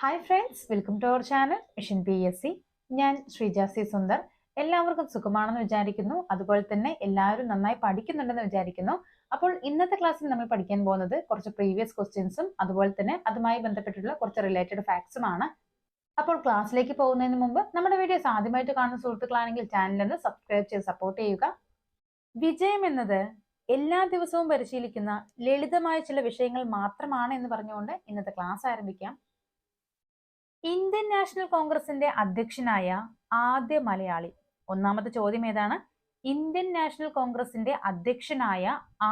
Hi friends, welcome to our channel mission PSC. ഞാൻ Sreeja C Sundar. എല്ലാവർക്കും സുഖമാണെന്ന് വിചാരിക്കുന്നു. അതുപോലെ തന്നെ എല്ലാവരും നന്നായി പഠിക്കുന്നുണ്ടെന്ന് വിചാരിക്കുന്നു. അപ്പോൾ ഇന്നത്തെ ക്ലാസ്സിൽ നമ്മൾ പഠിക്കാൻ പോകുന്നത് കുറച്ച് പ്രീവിയസ് ക്വസ്റ്റ്യൻസും അതുപോലെ തന്നെ അതുമായി ബന്ധപ്പെട്ടിട്ടുള്ള കുറച്ച് റിലേറ്റഡ് ഫാക്ട്സുമാണ്. അപ്പോൾ ക്ലാസ്സിലേക്ക് പോകുന്നതിന് മുമ്പ് നമ്മുടെ വീഡിയോസ് ആദ്യമായിട്ട് കാണുന്ന സുഹൃത്തുക്കളാണെങ്കിൽ ചാനൽ സബ്സ്ക്രൈബ് ചെയ്ത് സപ്പോർട്ട് ചെയ്യുക. വിജയം എന്നത് എല്ലാ ദിവസവും പരിശീലിക്കുന്ന ലളിതമായ ചില വിഷയങ്ങൾ മാത്രമാണ് എന്ന് പറഞ്ഞുകൊണ്ട് ഇന്നത്തെ ക്ലാസ് ആരംഭിക്കാം. ഇന്ത്യൻ നാഷണൽ കോൺഗ്രസിന്റെ അധ്യക്ഷനായ ആദ്യ മലയാളി. ഒന്നാമത്തെ ചോദ്യം ഏതാണ്? ഇന്ത്യൻ നാഷണൽ കോൺഗ്രസിന്റെ അധ്യക്ഷനായ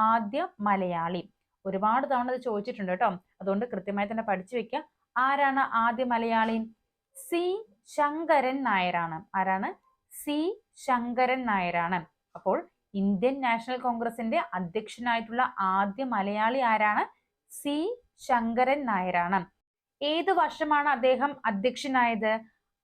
ആദ്യ മലയാളി. ഒരുപാട് തവണ അത് ചോദിച്ചിട്ടുണ്ട് കേട്ടോ, അതുകൊണ്ട് കൃത്യമായി തന്നെ പഠിച്ചു വെക്കുക. ആരാണ് ആദ്യ മലയാളി? സി ശങ്കരൻ നായരാണ്. ആരാണ്? സി ശങ്കരൻ നായരാണ്. അപ്പോൾ ഇന്ത്യൻ നാഷണൽ കോൺഗ്രസിന്റെ അധ്യക്ഷനായിട്ടുള്ള ആദ്യ മലയാളി ആരാണ്? സി ശങ്കരൻ നായരാണ്. ഏത് വർഷമാണ് അദ്ദേഹം അധ്യക്ഷനായത്?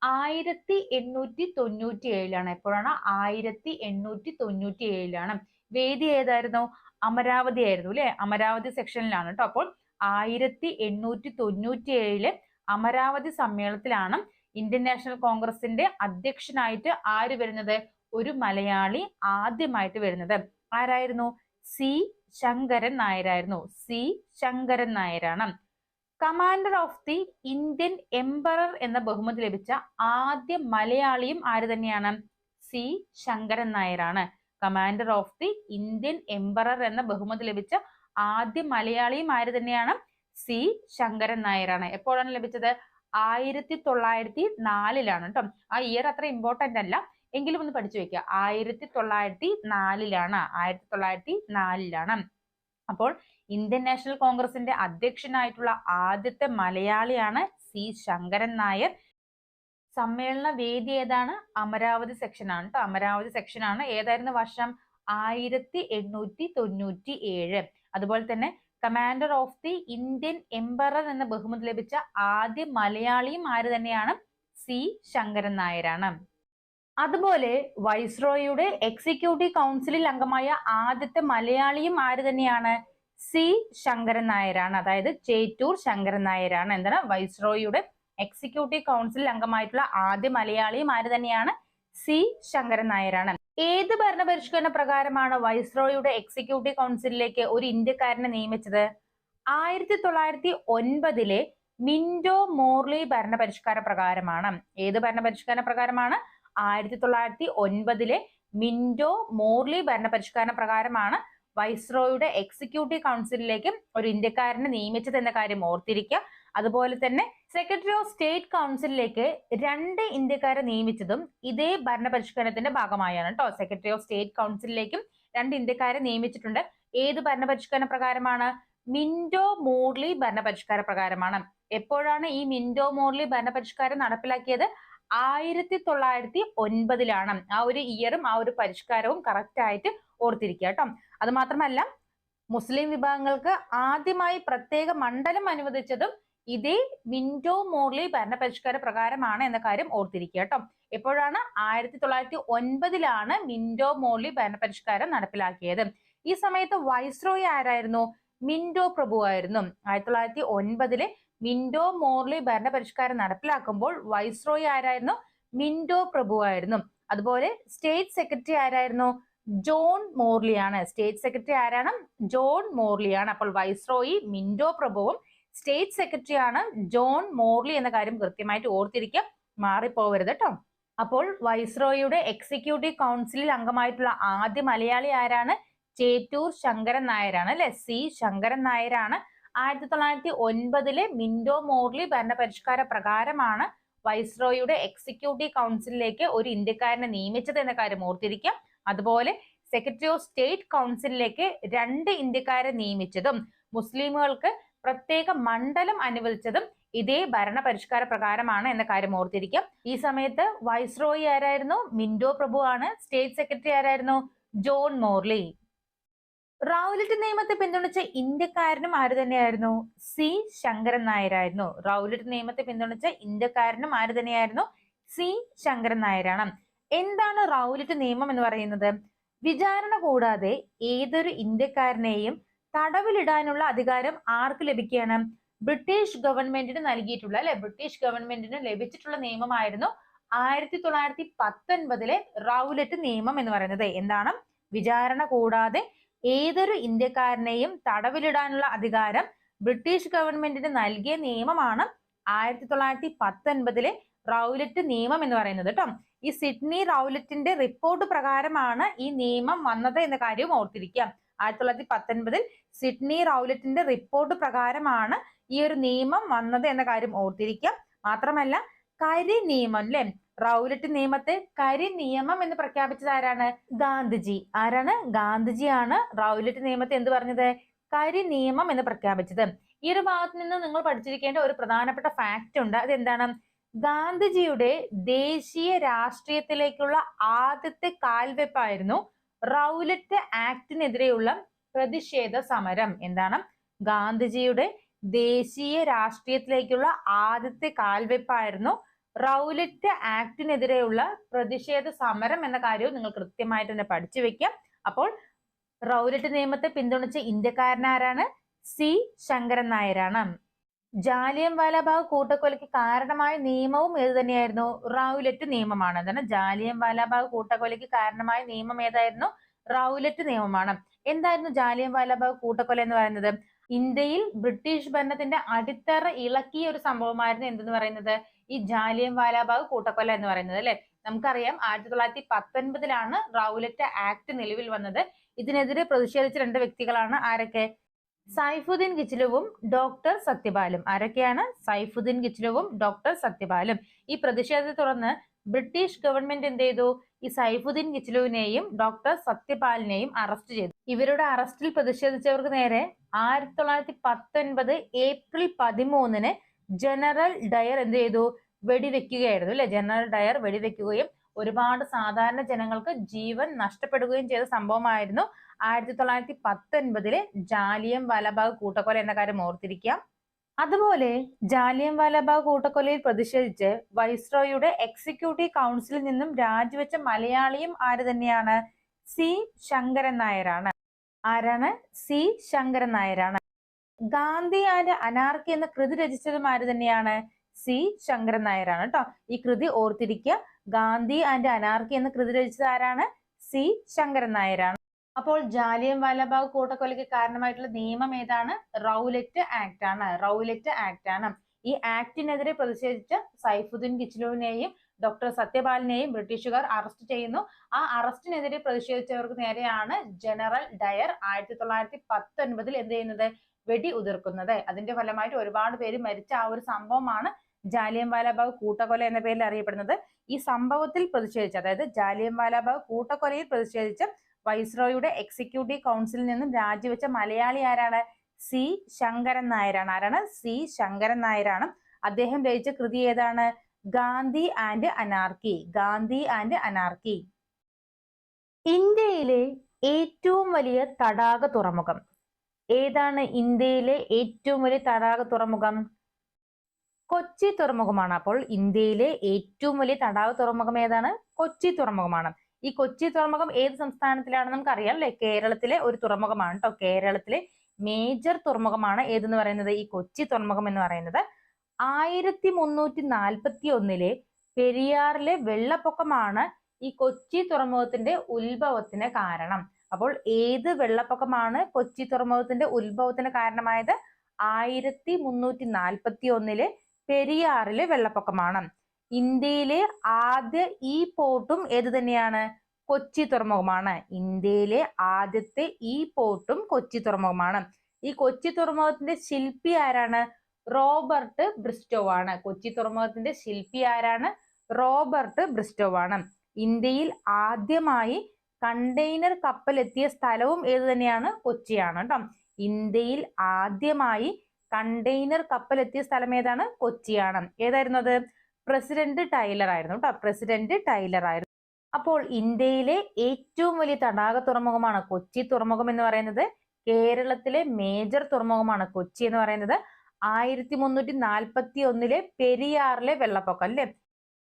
1897. എപ്പോഴാണ്? 1897. വേദി ഏതായിരുന്നു? അമരാവതി ആയിരുന്നു അല്ലെ? അമരാവതി സെക്ഷനിലാണ് കേട്ടോ. അപ്പോൾ 1897 അമരാവതി സമ്മേളനത്തിലാണ് ഇന്ത്യൻ നാഷണൽ കോൺഗ്രസിന്റെ അധ്യക്ഷനായിട്ട് ആര് വരുന്നത്? ഒരു മലയാളി ആദ്യമായിട്ട് വരുന്നത്. ആരായിരുന്നു? സി ശങ്കരൻ നായരായിരുന്നു. സി ശങ്കരൻ നായരാണ്. Commander of the Indian emperor എന്ന ബഹുമതി ലഭിച്ച ആദ്യ മലയാളിയും ആര് തന്നെയാണ്? സി ശങ്കരൻ നായരാണ്. Commander of the Indian emperor എന്ന ബഹുമതി ലഭിച്ച ആദ്യ മലയാളിയും ആര് തന്നെയാണ്? സി ശങ്കരൻ നായരാണ്. എപ്പോഴാണ് ലഭിച്ചത്? 1904 കേട്ടോ. ആ ഇയർ അത്ര ഇമ്പോർട്ടന്റ് അല്ല, എങ്കിലും ഒന്ന് പഠിച്ചു വെക്കുക. 1904. 1904. അപ്പോൾ ഇന്ത്യൻ നാഷണൽ കോൺഗ്രസിന്റെ അധ്യക്ഷനായിട്ടുള്ള ആദ്യത്തെ മലയാളിയാണ് സി ശങ്കരൻ നായർ. സമ്മേളന വേദി ഏതാണ്? അമരാവതി സെക്ഷൻ ആണ് കേട്ടോ. അമരാവതി സെക്ഷൻ ആണ്. ഏതായിരുന്നു വർഷം? 1897. അതുപോലെ തന്നെ commander of the Indian emperor എന്ന ബഹുമതി ലഭിച്ച ആദ്യ മലയാളിയും ആര് തന്നെയാണ്? സി ശങ്കരൻ നായരാണ്. അതുപോലെ വൈസ്രോയിയുടെ എക്സിക്യൂട്ടീവ് കൗൺസിലിൽ അംഗമായ ആദ്യത്തെ മലയാളിയും ആര് തന്നെയാണ്? സി ശങ്കരൻ നായരാണ്. അതായത് ചേറ്റൂർ ശങ്കരൻ നായരാണ്. എന്താണ്? വൈസ്രോയിയുടെ എക്സിക്യൂട്ടീവ് കൗൺസിലിൽ അംഗമായിട്ടുള്ള ആദ്യ മലയാളിയും ആര് തന്നെയാണ്? സി ശങ്കരൻ നായരാണ്. ഏത് ഭരണപരിഷ്കരണ പ്രകാരമാണ് വൈസ്രോയിയുടെ എക്സിക്യൂട്ടീവ് കൗൺസിലിലേക്ക് ഒരു ഇന്ത്യക്കാരനെ നിയമിച്ചത്? 1909 മിന്റോ മോർലി ഭരണപരിഷ്കാര പ്രകാരമാണ്. ഏത് ഭരണപരിഷ്കരണ പ്രകാരമാണ്? 1909 മിന്റോ മോർലി ഭരണപരിഷ്കരണ പ്രകാരമാണ് വൈസ്രോയുടെ എക്സിക്യൂട്ടീവ് കൗൺസിലിലേക്ക് ഒരു ഇന്ത്യക്കാരനെ നിയമിച്ചത് എന്ന കാര്യം ഓർത്തിരിക്കുക. അതുപോലെ തന്നെ സെക്രട്ടറി ഓഫ് സ്റ്റേറ്റ് കൗൺസിലിലേക്ക് 2 ഇന്ത്യക്കാരെ നിയമിച്ചതും ഇതേ ഭരണപരിഷ്കരണത്തിന്റെ ഭാഗമായാണ് കേട്ടോ. സെക്രട്ടറി ഓഫ് സ്റ്റേറ്റ് കൗൺസിലിലേക്കും 2 ഇന്ത്യക്കാരെ നിയമിച്ചിട്ടുണ്ട്. ഏത് ഭരണപരിഷ്കരണ പ്രകാരമാണ്? മിന്റോ മോർലി ഭരണപരിഷ്കാര പ്രകാരമാണ്. എപ്പോഴാണ് ഈ മിന്റോ മോർലി ഭരണപരിഷ്കാരം നടപ്പിലാക്കിയത്? 1909. ആ ഒരു ഇയറും ആ ഒരു പരിഷ്കാരവും കറക്റ്റ് ആയിട്ട് ഓർത്തിരിക്കുക കേട്ടോ. അത് മാത്രമല്ല, മുസ്ലിം വിഭാഗങ്ങൾക്ക് ആദ്യമായി പ്രത്യേക മണ്ഡലം അനുവദിച്ചതും ഇതേ മിന്റോ മോർലി ഭരണപരിഷ്കാര പ്രകാരമാണ് എന്ന കാര്യം ഓർത്തിരിക്കുക കേട്ടോ. എപ്പോഴാണ്? 1909 മിന്റോ മോർലി ഭരണപരിഷ്കാരം നടപ്പിലാക്കിയത്. ഈ സമയത്ത് വൈസ്രോയി ആരായിരുന്നു? മിന്റോ പ്രഭു ആയിരുന്നു. 1909 മിന്റോ മോർലി ഭരണപരിഷ്കാരം നടപ്പിലാക്കുമ്പോൾ വൈസ്രോയി ആരായിരുന്നു? മിന്റോ പ്രഭു ആയിരുന്നു. അതുപോലെ സ്റ്റേറ്റ് സെക്രട്ടറി ആരായിരുന്നു? ജോൺ മോർലിയാണ്. സ്റ്റേറ്റ് സെക്രട്ടറി ആരാണ്? ജോൺ മോർലിയാണ്. അപ്പോൾ വൈസ്രോയി മിന്റോ പ്രഭുവും സ്റ്റേറ്റ് സെക്രട്ടറി ആണ് ജോൺ മോർലി എന്ന കാര്യം കൃത്യമായിട്ട് ഓർത്തിരിക്കുക, മാറിപ്പോവരുത് കേട്ടോ. അപ്പോൾ വൈസ്രോയിയുടെ എക്സിക്യൂട്ടീവ് കൗൺസിലിൽ അംഗമായിട്ടുള്ള ആദ്യ മലയാളി ആരാണ്? ചേറ്റൂർ ശങ്കരൻ നായരാണ് അല്ലെ? സി ശങ്കരൻ നായരാണ്. 1909 മിന്റോ മോർലി ഭരണപരിഷ്കാര പ്രകാരമാണ് വൈസ്രോയിയുടെ എക്സിക്യൂട്ടീവ് കൗൺസിലിലേക്ക് ഒരു ഇന്ത്യക്കാരനെ നിയമിച്ചത് എന്ന കാര്യം ഓർത്തിരിക്കുക. അതുപോലെ സെക്രട്ടറി ഓഫ് സ്റ്റേറ്റ് കൗൺസിലിലേക്ക് 2 ഇന്ത്യക്കാരെ നിയമിച്ചതും മുസ്ലിമുകൾക്ക് പ്രത്യേക മണ്ഡലം അനുവദിച്ചതും ഇതേ ഭരണപരിഷ്കാര പ്രകാരമാണ് എന്ന കാര്യം ഓർത്തിരിക്കുക. ഈ സമയത്ത് വൈസ്രോയി ആരായിരുന്നു? മിന്റോ പ്രഭു ആണ്. സ്റ്റേറ്റ് സെക്രട്ടറി ആരായിരുന്നു? John Morley. റൗലറ്റ് നിയമത്തെ പിന്തുണച്ച ഇന്ത്യക്കാരനും ആര് തന്നെയായിരുന്നു? സി ശങ്കരൻ നായരായിരുന്നു. റൗലറ്റ് നിയമത്തെ പിന്തുണച്ച ഇന്ത്യക്കാരനും ആര് തന്നെയായിരുന്നു? സി ശങ്കരൻ നായരാണ്. എന്താണ് റൗലറ്റ് നിയമം എന്ന് പറയുന്നത്? വിചാരണ കൂടാതെ ഏതൊരു ഇന്ത്യക്കാരനെയും തടവിലിടാനുള്ള അധികാരം ആർക്ക് ലഭിക്കുകയാണ്? ബ്രിട്ടീഷ് ഗവൺമെന്റിന് നൽകിയിട്ടുള്ള ബ്രിട്ടീഷ് ഗവൺമെന്റിന് ലഭിച്ചിട്ടുള്ള നിയമമായിരുന്നു 1919 റൗലറ്റ് നിയമം എന്ന് പറയുന്നത്. എന്താണ്? വിചാരണ കൂടാതെ ഏതൊരു ഇന്ത്യക്കാരനെയും തടവിലിടാനുള്ള അധികാരം ബ്രിട്ടീഷ് ഗവൺമെന്റിന് നൽകിയ നിയമമാണ് 1919 റൗലറ്റ് നിയമം എന്ന് പറയുന്നത് കേട്ടോ. ഈ സിഡ്നി റൗലറ്റിന്റെ റിപ്പോർട്ട് പ്രകാരമാണ് ഈ നിയമം വന്നത് എന്ന കാര്യവും ഓർത്തിരിക്കുക. 1919 സിഡ്നി റൗലറ്റിന്റെ റിപ്പോർട്ട് പ്രകാരമാണ് ഈ ഒരു നിയമം വന്നത് എന്ന കാര്യം ഓർത്തിരിക്കുക. മാത്രമല്ല കരി നിയമം റൗലറ്റ് നിയമത്തെ കരി നിയമം എന്ന് പ്രഖ്യാപിച്ചത് ആരാണ്? ഗാന്ധിജി. ആരാണ്? ഗാന്ധിജിയാണ് റൗലറ്റ് നിയമത്തെ എന്ത് പറഞ്ഞത്? കരി നിയമം എന്ന് പ്രഖ്യാപിച്ചത്. ഈ ഒരു ഭാഗത്ത് നിന്ന് നിങ്ങൾ പഠിച്ചിരിക്കേണ്ട ഒരു പ്രധാനപ്പെട്ട ഫാക്ട് ഉണ്ട്. അതെന്താണ്? ഗാന്ധിജിയുടെ ദേശീയ രാഷ്ട്രീയത്തിലേക്കുള്ള ആദ്യത്തെ കാൽവെപ്പായിരുന്നു റൗലറ്റ് ആക്ടിനെതിരെയുള്ള പ്രതിഷേധ സമരം. എന്താണ്? ഗാന്ധിജിയുടെ ദേശീയ രാഷ്ട്രീയത്തിലേക്കുള്ള ആദ്യത്തെ കാൽവെപ്പായിരുന്നു റൗലറ്റ് ആക്ടിനെതിരെയുള്ള പ്രതിഷേധ സമരം എന്ന കാര്യവും നിങ്ങൾ കൃത്യമായിട്ട് തന്നെ പഠിച്ചു വെക്കാം. അപ്പോൾ റൗലറ്റ് നിയമത്തെ പിന്തുണച്ച ഇന്ത്യക്കാരനാരാണ്? സി ശങ്കരൻ നായരാണ്. ജാലിയൻ വാലാബാഗ് കൂട്ടക്കൊലയ്ക്ക് കാരണമായ നിയമവും ഏത് തന്നെയായിരുന്നു? റൗലറ്റ് നിയമമാണ്. എന്താണ്? ജാലിയൻ വാലാബാഗ് കൂട്ടക്കൊലയ്ക്ക് കാരണമായ നിയമം ഏതായിരുന്നു? റൗലറ്റ് നിയമമാണ്. എന്തായിരുന്നു ജാലിയൻ വാലാബാഗ് കൂട്ടക്കൊല എന്ന് പറയുന്നത്? ഇന്ത്യയിൽ ബ്രിട്ടീഷ് ഭരണത്തിന്റെ അടിത്തറ ഇളക്കിയ ഒരു സംഭവമായിരുന്നു എന്തെന്ന് പറയുന്നത്? ഈ ജാലിയൻ വാലാബാഗ് കൂട്ടക്കൊല എന്ന് പറയുന്നത് അല്ലെ. നമുക്കറിയാം 1919 റൗലറ്റ് ആക്ട് നിലവിൽ വന്നത്. ഇതിനെതിരെ പ്രതിഷേധിച്ച രണ്ട് വ്യക്തികളാണ്. ആരൊക്കെ? സൈഫുദ്ദീൻ കിച്ലുവും ഡോക്ടർ സത്യപാലും. ആരൊക്കെയാണ്? സൈഫുദ്ദീൻ കിച്ലുവും ഡോക്ടർ സത്യപാലും. ഈ പ്രതിഷേധത്തെ തുടർന്ന് ബ്രിട്ടീഷ് ഗവൺമെന്റ് എന്ത് ചെയ്തു? ഈ സൈഫുദ്ദീൻ കിച്ലുവിനെയും ഡോക്ടർ സത്യപാലിനെയും അറസ്റ്റ് ചെയ്തു. ഇവരുടെ അറസ്റ്റിൽ പ്രതിഷേധിച്ചവർക്ക് നേരെ 1919 ഏപ്രിൽ 13 ജനറൽ ഡയർ എന്ത് ചെയ്തു? വെടിവെക്കുകയായിരുന്നു അല്ലെ. ജനറൽ ഡയർ വെടിവെക്കുകയും ഒരുപാട് സാധാരണ ജനങ്ങൾക്ക് ജീവൻ നഷ്ടപ്പെടുകയും ചെയ്ത സംഭവമായിരുന്നു 1919 ജാലിയൻ വാലാബാഗ് കൂട്ടക്കൊല എന്ന കാര്യം ഓർത്തിരിക്കാം. അതുപോലെ ജാലിയൻ വാലാബാഗ് കൂട്ടക്കൊലയിൽ പ്രതിഷേധിച്ച് വൈസ്രോയുടെ എക്സിക്യൂട്ടീവ് കൗൺസിലിൽ നിന്നും രാജിവെച്ച മലയാളിയും ആര് തന്നെയാണ്? സി ശങ്കരൻ നായരാണ്. ആരാണ്? സി ശങ്കരൻ നായരാണ്. ഗാന്ധി ആൻഡ് അനാർക്കി എന്ന കൃതി രചിച്ചതും ആര് തന്നെയാണ്? സി ശങ്കരൻ നായരാണ് കേട്ടോ. ഈ കൃതി ഓർത്തിരിക്കുക. ഗാന്ധി ആൻഡ് അനാർക്കി എന്ന കൃതി രചിച്ചത് ആരാണ്? സി ശങ്കരൻ നായരാണ്. അപ്പോൾ ജാലിയൻ വാലാബാഗ് കൂട്ടക്കൊലയ്ക്ക് കാരണമായിട്ടുള്ള നിയമം ഏതാണ്? റൗലറ്റ് ആക്ട് ആണ്. റൗലറ്റ് ആക്ട് ആണ്. ഈ ആക്ടിനെതിരെ പ്രതിഷേധിച്ച സൈഫുദ്ദീൻ കിച്ലുവിനെയും ഡോക്ടർ സത്യപാലിനെയും ബ്രിട്ടീഷുകാർ അറസ്റ്റ് ചെയ്യുന്നു. ആ അറസ്റ്റിനെതിരെ പ്രതിഷേധിച്ചവർക്ക് നേരെയാണ് ജനറൽ ഡയർ 1919 എന്ത് ചെയ്യുന്നത്? വെടി ഉതിർക്കുന്നത്. അതിന്റെ ഫലമായിട്ട് ഒരുപാട് പേര് മരിച്ച ആ ഒരു സംഭവമാണ് ജാലിയൻ വാലാബാഗ് കൂട്ടക്കൊല എന്ന പേരിൽ അറിയപ്പെടുന്നത്. ഈ സംഭവത്തിൽ പ്രതിഷേധിച്ച്, അതായത് ജാലിയൻ വാലാബാഗ് കൂട്ടക്കൊലയിൽ പ്രതിഷേധിച്ച് വൈസ്രോയുടെ എക്സിക്യൂട്ടീവ് കൗൺസിലിൽ നിന്നും രാജിവെച്ച മലയാളി ആരാണ്? സി ശങ്കരൻ നായരാണ്. ആരാണ്? സി ശങ്കരൻ നായരാണ്. അദ്ദേഹം രചിച്ച കൃതി ഏതാണ്? Gandhi and anarchy. Gandhi and anarchy. ഇന്ത്യയിലെ ഏറ്റവും വലിയ തടാക തുറമുഖം ഏതാണ്? ഇന്ത്യയിലെ ഏറ്റവും വലിയ തടാക തുറമുഖം കൊച്ചി തുറമുഖമാണ്. അപ്പോൾ ഇന്ത്യയിലെ ഏറ്റവും വലിയ തടാക തുറമുഖം ഏതാണ്? കൊച്ചി തുറമുഖമാണ്. ഈ കൊച്ചി തുറമുഖം ഏത് സംസ്ഥാനത്തിലാണ്? നമുക്കറിയാം അല്ലെ. കേരളത്തിലെ ഒരു തുറമുഖമാണ് കേട്ടോ. കേരളത്തിലെ മേജർ തുറമുഖമാണ് ഏതെന്ന് പറയുന്നത്? ഈ കൊച്ചി തുറമുഖം എന്ന് പറയുന്നത്. 1341 പെരിയാറിലെ വെള്ളപ്പൊക്കമാണ് ഈ കൊച്ചി തുറമുഖത്തിന്റെ ഉത്ഭവത്തിന് കാരണം. അപ്പോൾ ഏത് വെള്ളപ്പൊക്കമാണ് കൊച്ചി തുറമുഖത്തിന്റെ ഉത്ഭവത്തിന് കാരണമായത്? 1341 പെരിയാറിലെ വെള്ളപ്പൊക്കമാണ്. ഇന്ത്യയിലെ ആദ്യ ഈ പോർട്ടും ഏത് തന്നെയാണ്? കൊച്ചി തുറമുഖമാണ്. ഇന്ത്യയിലെ ആദ്യത്തെ ഈ പോർട്ടും കൊച്ചി തുറമുഖമാണ്. ഈ കൊച്ചി തുറമുഖത്തിന്റെ ശില്പി ആരാണ്? റോബർട്ട് ബ്രിസ്റ്റോ ആണ്. കൊച്ചി തുറമുഖത്തിന്റെ ശില്പി ആരാണ്? റോബർട്ട് ബ്രിസ്റ്റോ ആണ്. ഇന്ത്യയിൽ ആദ്യമായി കണ്ടെയ്നർ കപ്പൽ എത്തിയ സ്ഥലവും ഏത് തന്നെയാണ്? കൊച്ചിയാണ് കേട്ടോ. ഇന്ത്യയിൽ ആദ്യമായി കണ്ടെയ്നർ കപ്പൽ എത്തിയ സ്ഥലം ഏതാണ്? കൊച്ചിയാണ്. ഏതായിരുന്നു അത്? പ്രസിഡന്റ് ടൈലർ ആയിരുന്നു കേട്ടോ. പ്രസിഡന്റ് ടൈലർ ആയിരുന്നു. അപ്പോൾ ഇന്ത്യയിലെ ഏറ്റവും വലിയ തടാക തുറമുഖമാണ് കൊച്ചി തുറമുഖം എന്ന് പറയുന്നത്. കേരളത്തിലെ മേജർ തുറമുഖമാണ് കൊച്ചി എന്ന് പറയുന്നത്. 1341 പെരിയാറിലെ വെള്ളപ്പൊക്കം അല്ലെ.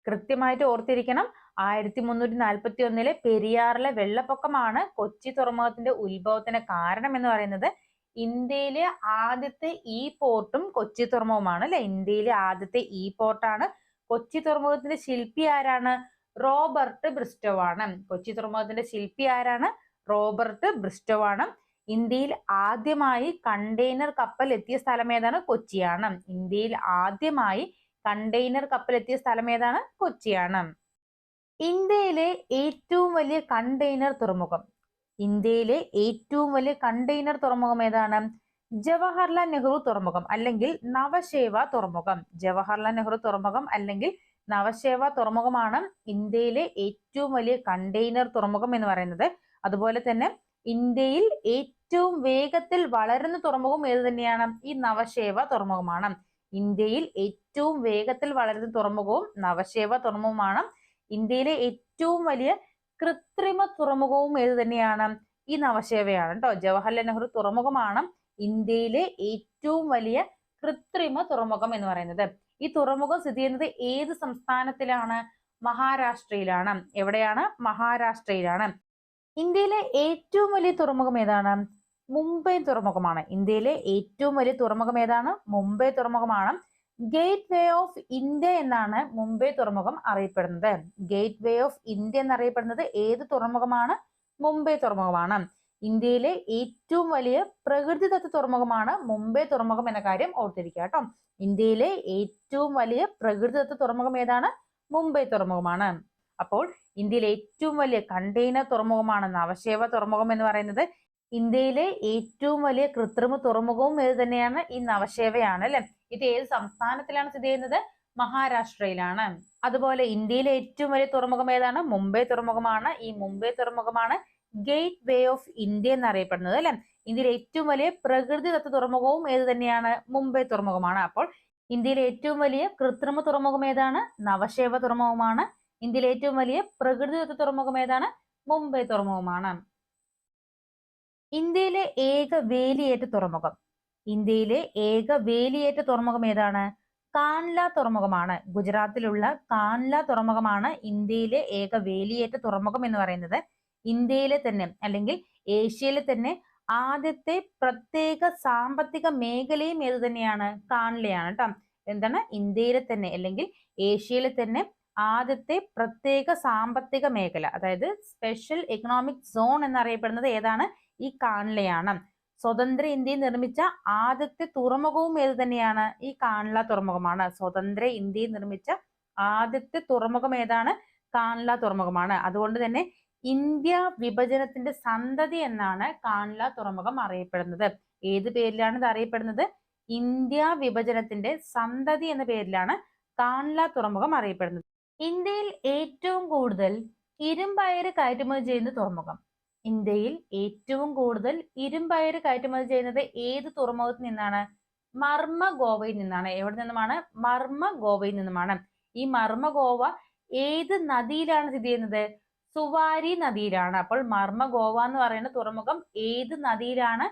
കൃത്യമായിട്ട് ഓർത്തിരിക്കണം. 1341 പെരിയാറിലെ വെള്ളപ്പൊക്കമാണ് കൊച്ചി തുറമുഖത്തിന്റെ ഉത്ഭവത്തിന് കാരണം എന്ന് പറയുന്നത്. ഇന്ത്യയിലെ ആദ്യത്തെ ഈ പോർട്ടും കൊച്ചി തുറമുഖമാണ് അല്ലെ. ഇന്ത്യയിലെ ആദ്യത്തെ ഈ പോർട്ടാണ്. കൊച്ചി തുറമുഖത്തിന്റെ ശില്പി ആരാണ്? റോബർട്ട് ബ്രിസ്റ്റോ ആണ്. കൊച്ചി തുറമുഖത്തിന്റെ ശില്പി ആരാണ്? റോബർട്ട് ബ്രിസ്റ്റോ ആണ്. ഇന്ത്യയിൽ ആദ്യമായി കണ്ടെയ്നർ കപ്പൽ എത്തിയ സ്ഥലം ഏതാണ്? കൊച്ചിയാണ്. ഇന്ത്യയിൽ ആദ്യമായി കണ്ടെയ്നർ കപ്പൽ എത്തിയ സ്ഥലം ഏതാണ്? കൊച്ചിയാണ്. ഇന്ത്യയിലെ ഏറ്റവും വലിയ കണ്ടെയ്നർ തുറമുഖം. ഇന്ത്യയിലെ ഏറ്റവും വലിയ കണ്ടെയ്നർ തുറമുഖം ഏതാണ്? ജവഹർലാൽ നെഹ്റു തുറമുഖം അല്ലെങ്കിൽ നവശേവ തുറമുഖം. ജവഹർലാൽ നെഹ്റു തുറമുഖം അല്ലെങ്കിൽ നവശേവ തുറമുഖമാണ് ഇന്ത്യയിലെ ഏറ്റവും വലിയ കണ്ടെയ്നർ തുറമുഖം എന്ന് പറയുന്നത്. അതുപോലെ തന്നെ ഇന്ത്യയിൽ ഏറ്റവും വേഗത്തിൽ വളരുന്ന തുറമുഖം ഏത് തന്നെയാണ്? ഈ നവശേവ തുറമുഖമാണ്. ഇന്ത്യയിൽ ഏറ്റവും വേഗത്തിൽ വളരുന്ന തുറമുഖവും നവശേവ തുറമുഖമാണ്. ഇന്ത്യയിലെ ഏറ്റവും വലിയ കൃത്രിമ തുറമുഖവും ഏത് തന്നെയാണ്? ഈ നവശേവയാണ് കേട്ടോ. ജവഹർലാൽ നെഹ്റു തുറമുഖമാണ് ഇന്ത്യയിലെ ഏറ്റവും വലിയ കൃത്രിമ തുറമുഖം എന്ന് പറയുന്നത്. ഈ തുറമുഖം സ്ഥിതി ചെയ്യുന്നത് ഏത് സംസ്ഥാനത്തിലാണ്? മഹാരാഷ്ട്രയിലാണ്. എവിടെയാണ്? മഹാരാഷ്ട്രയിലാണ്. ഇന്ത്യയിലെ ഏറ്റവും വലിയ തുറമുഖം ഏതാണ്? മുംബൈ തുറമുഖമാണ്. ഇന്ത്യയിലെ ഏറ്റവും വലിയ തുറമുഖം ഏതാണ്? മുംബൈ തുറമുഖമാണ്. ഗേറ്റ് വേ ഓഫ് ഇന്ത്യ എന്നാണ് മുംബൈ തുറമുഖം അറിയപ്പെടുന്നത്. ഗേറ്റ് വേ ഓഫ് ഇന്ത്യ എന്നറിയപ്പെടുന്നത് ഏത് തുറമുഖമാണ്? മുംബൈ തുറമുഖമാണ്. ഇന്ത്യയിലെ ഏറ്റവും വലിയ പ്രകൃതിദത്ത തുറമുഖമാണ് മുംബൈ തുറമുഖം എന്ന കാര്യം ഓർത്തിരിക്കുക കേട്ടോ. ഇന്ത്യയിലെ ഏറ്റവും വലിയ പ്രകൃതിദത്ത തുറമുഖം ഏതാണ്? മുംബൈ തുറമുഖമാണ്. അപ്പോൾ ഇന്ത്യയിലെ ഏറ്റവും വലിയ കണ്ടെയ്നർ തുറമുഖമാണ് നവശേവ തുറമുഖം എന്ന് പറയുന്നത്. ഇന്ത്യയിലെ ഏറ്റവും വലിയ കൃത്രിമ തുറമുഖവും ഏത് തന്നെയാണ്? ഈ നവശേവയാണ് അല്ലെ. ഇത് ഏത് സംസ്ഥാനത്തിലാണ് സ്ഥിതി ചെയ്യുന്നത്? മഹാരാഷ്ട്രയിലാണ്. അതുപോലെ ഇന്ത്യയിലെ ഏറ്റവും വലിയ തുറമുഖം ഏതാണ്? മുംബൈ തുറമുഖമാണ്. ഈ മുംബൈ തുറമുഖമാണ് ഗേറ്റ് വേ ഓഫ് ഇന്ത്യ എന്നറിയപ്പെടുന്നത് അല്ലെ. ഇന്ത്യയിലെ ഏറ്റവും വലിയ പ്രകൃതിദത്ത തുറമുഖവും ഏത് തന്നെയാണ്? മുംബൈ തുറമുഖമാണ്. അപ്പോൾ ഇന്ത്യയിലെ ഏറ്റവും വലിയ കൃത്രിമ തുറമുഖം ഏതാണ്? നവശേവ തുറമുഖമാണ്. ഇന്ത്യയിലെ ഏറ്റവും വലിയ പ്രകൃതിദത്ത തുറമുഖം ഏതാണ്? മുംബൈ തുറമുഖമാണ്. ഇന്ത്യയിലെ ഏക വേലിയേറ്റ തുറമുഖം. ഇന്ത്യയിലെ ഏക വേലിയേറ്റ തുറമുഖം ഏതാണ്? കാൻല തുറമുഖമാണ്. ഗുജറാത്തിലുള്ള കാൻല തുറമുഖമാണ് ഇന്ത്യയിലെ ഏക വേലിയേറ്റ തുറമുഖം എന്ന് പറയുന്നത്. ഇന്ത്യയിലെ തന്നെ അല്ലെങ്കിൽ ഏഷ്യയിലെ തന്നെ ആദ്യത്തെ പ്രത്യേക സാമ്പത്തിക മേഖലയും ഏത് തന്നെയാണ്? കാൻലയാണ് കേട്ടോ. എന്താണ്? ഇന്ത്യയിലെ തന്നെ അല്ലെങ്കിൽ ഏഷ്യയിലെ തന്നെ ആദ്യത്തെ പ്രത്യേക സാമ്പത്തിക മേഖല, അതായത് സ്പെഷ്യൽ എക്കണോമിക് സോൺ എന്നറിയപ്പെടുന്നത് ഏതാണ്? ഈ കാൻലയാണ്. സ്വതന്ത്ര ഇന്ത്യയിൽ നിർമ്മിച്ച ആദ്യത്തെ തുറമുഖവും ഏത് തന്നെയാണ്? ഈ കാൻല തുറമുഖമാണ്. സ്വതന്ത്ര ഇന്ത്യയിൽ നിർമ്മിച്ച ആദ്യത്തെ തുറമുഖം ഏതാണ്? കാൻല തുറമുഖമാണ്. അതുകൊണ്ട് തന്നെ ഇന്ത്യ വിഭജനത്തിന്റെ സന്തതി എന്നാണ് കാൻല തുറമുഖം അറിയപ്പെടുന്നത്. ഏത് പേരിലാണ് ഇത് അറിയപ്പെടുന്നത്? ഇന്ത്യ വിഭജനത്തിന്റെ സന്തതി എന്ന പേരിലാണ് കാൻല തുറമുഖം അറിയപ്പെടുന്നത്. ഇന്ത്യയിൽ ഏറ്റവും കൂടുതൽ ഇരുമ്പയിര് കയറ്റുമതി ചെയ്യുന്ന തുറമുഖം. ഇന്ത്യയിൽ ഏറ്റവും കൂടുതൽ ഇരുമ്പയിര് കയറ്റുമതി ചെയ്യുന്നത് ഏത് തുറമുഖത്തിൽ നിന്നാണ്? മർമഗോവയിൽ നിന്നാണ്. എവിടെ നിന്നുമാണ്? മർമഗോവയിൽ നിന്നുമാണ്. ഈ മർമഗോവ ഏത് നദിയിലാണ് സ്ഥിതി ചെയ്യുന്നത്? സുവാരി നദിയിലാണ്. അപ്പോൾ മർമഗോവ എന്ന് പറയുന്ന തുറമുഖം ഏത് നദിയിലാണ്?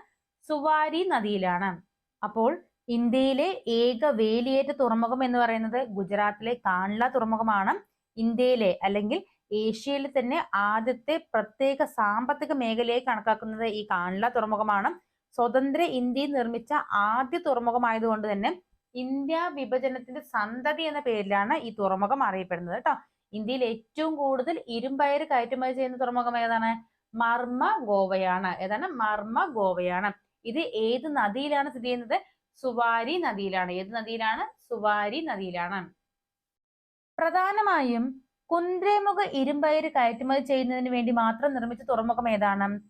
സുവാരി നദിയിലാണ്. അപ്പോൾ ഇന്ത്യയിലെ ഏക വേലിയേറ്റ തുറമുഖം എന്ന് പറയുന്നത് ഗുജറാത്തിലെ കാൻല തുറമുഖമാണ്. ഇന്ത്യയിലെ അല്ലെങ്കിൽ ഏഷ്യയിലെ തന്നെ ആദ്യത്തെ പ്രത്യേക സാമ്പത്തിക മേഖലയായി കണക്കാക്കുന്നത് ഈ കാൻല തുറമുഖമാണ്. സ്വതന്ത്ര ഇന്ത്യയിൽ നിർമ്മിച്ച ആദ്യ തുറമുഖമായതുകൊണ്ട് തന്നെ ഇന്ത്യ വിഭജനത്തിന്റെ സന്തതി എന്ന പേരിലാണ് ഈ തുറമുഖം അറിയപ്പെടുന്നത് കേട്ടോ. ഇന്ത്യയിൽ ഏറ്റവും കൂടുതൽ ഇരുമ്പയിര് കയറ്റുമതി ചെയ്യുന്ന തുറമുഖം ഏതാണ്? മർമഗോവയാണ്. ഏതാണ്? മർമഗോവയാണ്. ഇത് ഏത് നദിയിലാണ് സ്ഥിതി ചെയ്യുന്നത്? സുവാരി നദിയിലാണ്. ഏത് നദിയിലാണ്? സുവാരി നദിയിലാണ്. പ്രധാനമായും കുന്ദ്രേമുഖ ഇരുമ്പയിര് കയറ്റുമതി ചെയ്യുന്നതിന് വേണ്ടി മാത്രം നിർമ്മിച്ച തുറമുഖം ഏതാണ്?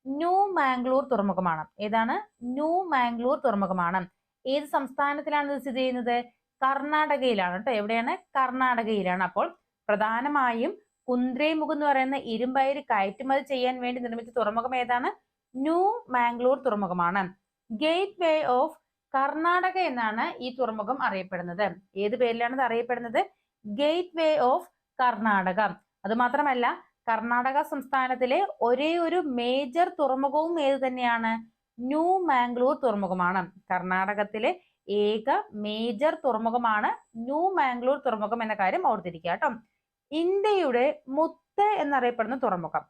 ന്യൂ മാംഗ്ലൂർ തുറമുഖമാണ്. ഏതാണ്? ന്യൂ മാംഗ്ലൂർ തുറമുഖമാണ്. ഏത് സംസ്ഥാനത്തിലാണ് ഇത് സ്ഥിതി ചെയ്യുന്നത്? കർണാടകയിലാണ് കേട്ടോ. എവിടെയാണ്? കർണാടകയിലാണ്. അപ്പോൾ പ്രധാനമായും കുന്ദ്രേമുഖ് എന്ന് പറയുന്ന ഇരുമ്പയിര് കയറ്റുമതി ചെയ്യാൻ വേണ്ടി നിർമ്മിച്ച തുറമുഖം ഏതാണ്? ന്യൂ മാംഗ്ലൂർ തുറമുഖമാണ്. ഗേറ്റ് വേ ഓഫ് കർണാടക എന്നാണ് ഈ തുറമുഖം അറിയപ്പെടുന്നത്. ഏത് പേരിലാണ് ഇത് അറിയപ്പെടുന്നത്? Gateway of Karnataka. അത് മാത്രമല്ല കർണാടക സംസ്ഥാനത്തിലെ ഒരേ ഒരു മേജർ തുറമുഖവും ഏത് തന്നെയാണ്? ന്യൂ മാംഗ്ലൂർ തുറമുഖമാണ്. കർണാടകത്തിലെ ഏക മേജർ തുറമുഖമാണ് ന്യൂ മാംഗ്ലൂർ തുറമുഖം എന്ന കാര്യം ഓർത്തിരിക്കുക കേട്ടോ. ഇന്ത്യയുടെ മുത്ത് എന്നറിയപ്പെടുന്ന തുറമുഖം.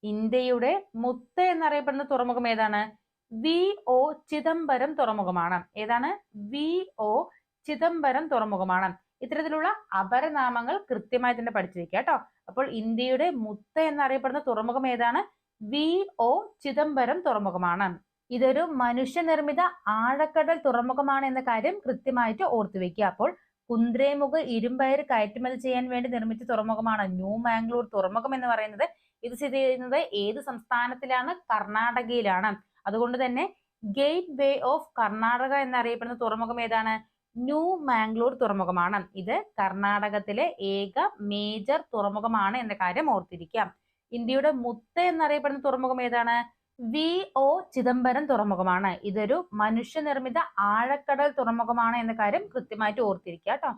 ഇന്ത്യയുടെ മുത്ത് എന്നറിയപ്പെടുന്ന തുറമുഖം ഏതാണ്? വി ഒ ചിദംബരം തുറമുഖമാണ്. ഏതാണ്? വി ഒ ചിദംബരം തുറമുഖമാണ്. ഇത്തരത്തിലുള്ള അപരനാമങ്ങൾ കൃത്യമായി തന്നെ പഠിച്ചു വെക്കുക കേട്ടോ. അപ്പോൾ ഇന്ത്യയുടെ മുത്ത് എന്നറിയപ്പെടുന്ന തുറമുഖം ഏതാണ്? വി ഒ ചിദംബരം തുറമുഖമാണ്. ഇതൊരു മനുഷ്യനിർമ്മിത ആഴക്കടൽ തുറമുഖമാണ് എന്ന കാര്യം കൃത്യമായിട്ട് ഓർത്തു വെക്കുക. അപ്പോൾ കുന്ദ്രേമുഖ് ഇരുമ്പയിര് കയറ്റുമതി ചെയ്യാൻ വേണ്ടി നിർമ്മിച്ച തുറമുഖമാണ് ന്യൂ മാംഗ്ലൂർ തുറമുഖം എന്ന് പറയുന്നത്. ഇത് സ്ഥിതി ചെയ്യുന്നത് ഏത് സംസ്ഥാനത്തിലാണ്? കർണാടകയിലാണ്. അതുകൊണ്ട് തന്നെ ഗേറ്റ് വേ ഓഫ് കർണാടക എന്നറിയപ്പെടുന്ന തുറമുഖം ഏതാണ്? ന്യൂ മാംഗ്ലൂർ തുറമുഖമാണ്. ഇത് കർണാടകത്തിലെ ഏക മേജർ തുറമുഖമാണ് എന്ന കാര്യം ഓർത്തിരിക്കാം. ഇന്ത്യയുടെ മുത്ത് എന്നറിയപ്പെടുന്ന തുറമുഖം ഏതാണ്? വി ഒ ചിദംബരം തുറമുഖമാണ്. ഇതൊരു മനുഷ്യനിർമ്മിത ആഴക്കടൽ തുറമുഖമാണ് എന്ന കാര്യം കൃത്യമായിട്ട് ഓർത്തിരിക്കുക കേട്ടോ.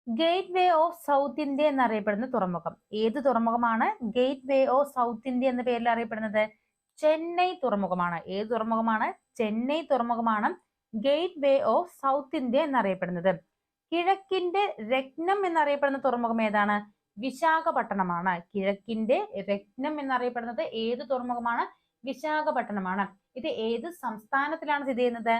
Gateway of south India എന്നറിയപ്പെടുന്ന തുറമുഖം ഏത് തുറമുഖമാണ്? Gateway of south India എന്ന പേരിൽ അറിയപ്പെടുന്നത് ചെന്നൈ തുറമുഖമാണ്. ഏത് തുറമുഖമാണ്? ചെന്നൈ തുറമുഖമാണ് gateway of south India എന്നറിയപ്പെടുന്നത്. കിഴക്കിന്റെ രത്നം എന്നറിയപ്പെടുന്ന തുറമുഖം ഏതാണ്? വിശാഖപട്ടണമാണ്. കിഴക്കിന്റെ രത്നം എന്നറിയപ്പെടുന്നത് ഏത് തുറമുഖമാണ്? വിശാഖപട്ടണമാണ്. ഇത് ഏത് സംസ്ഥാനത്തിലാണ് സ്ഥിതി ചെയ്യുന്നത്?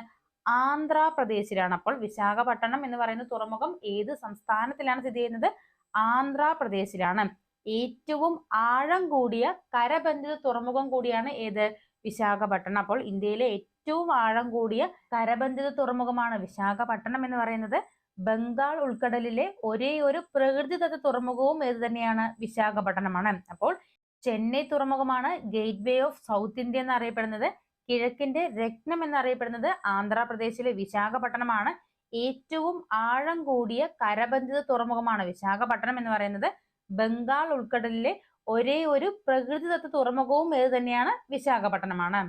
ആന്ധ്രാപ്രദേശിലാണ്. അപ്പോൾ വിശാഖപട്ടണം എന്ന് പറയുന്ന തുറമുഖം ഏത് സംസ്ഥാനത്തിലാണ് സ്ഥിതി ചെയ്യുന്നത്? ആന്ധ്രാപ്രദേശിലാണ്. ഏറ്റവും ആഴം കൂടിയ കരബന്ധിത തുറമുഖം കൂടിയാണ് ഏത്? വിശാഖപട്ടണം. അപ്പോൾ ഇന്ത്യയിലെ ഏറ്റവും ആഴം കൂടിയ കരബന്ധിത തുറമുഖമാണ് വിശാഖപട്ടണം എന്ന് പറയുന്നത്. ബംഗാൾ ഉൾക്കടലിലെ ഒരേ ഒരു പ്രകൃതിദത്ത തുറമുഖവും ഏത് തന്നെയാണ്? വിശാഖപട്ടണമാണ്. അപ്പോൾ ചെന്നൈ തുറമുഖമാണ് gateway of south India എന്നറിയപ്പെടുന്നത്. കിഴക്കിന്റെ രത്നം എന്നറിയപ്പെടുന്നത് ആന്ധ്രാപ്രദേശിലെ വിശാഖപട്ടണമാണ്. ഏറ്റവും ആഴം കൂടിയ കരബന്ധിത തുറമുഖമാണ് വിശാഖപട്ടണം എന്ന് പറയുന്നത്. ബംഗാൾ ഉൾക്കടലിലെ ഒരേ ഒരു പ്രകൃതിദത്ത തുറമുഖവും ഏത് തന്നെയാണ്? വിശാഖപട്ടണമാണ്.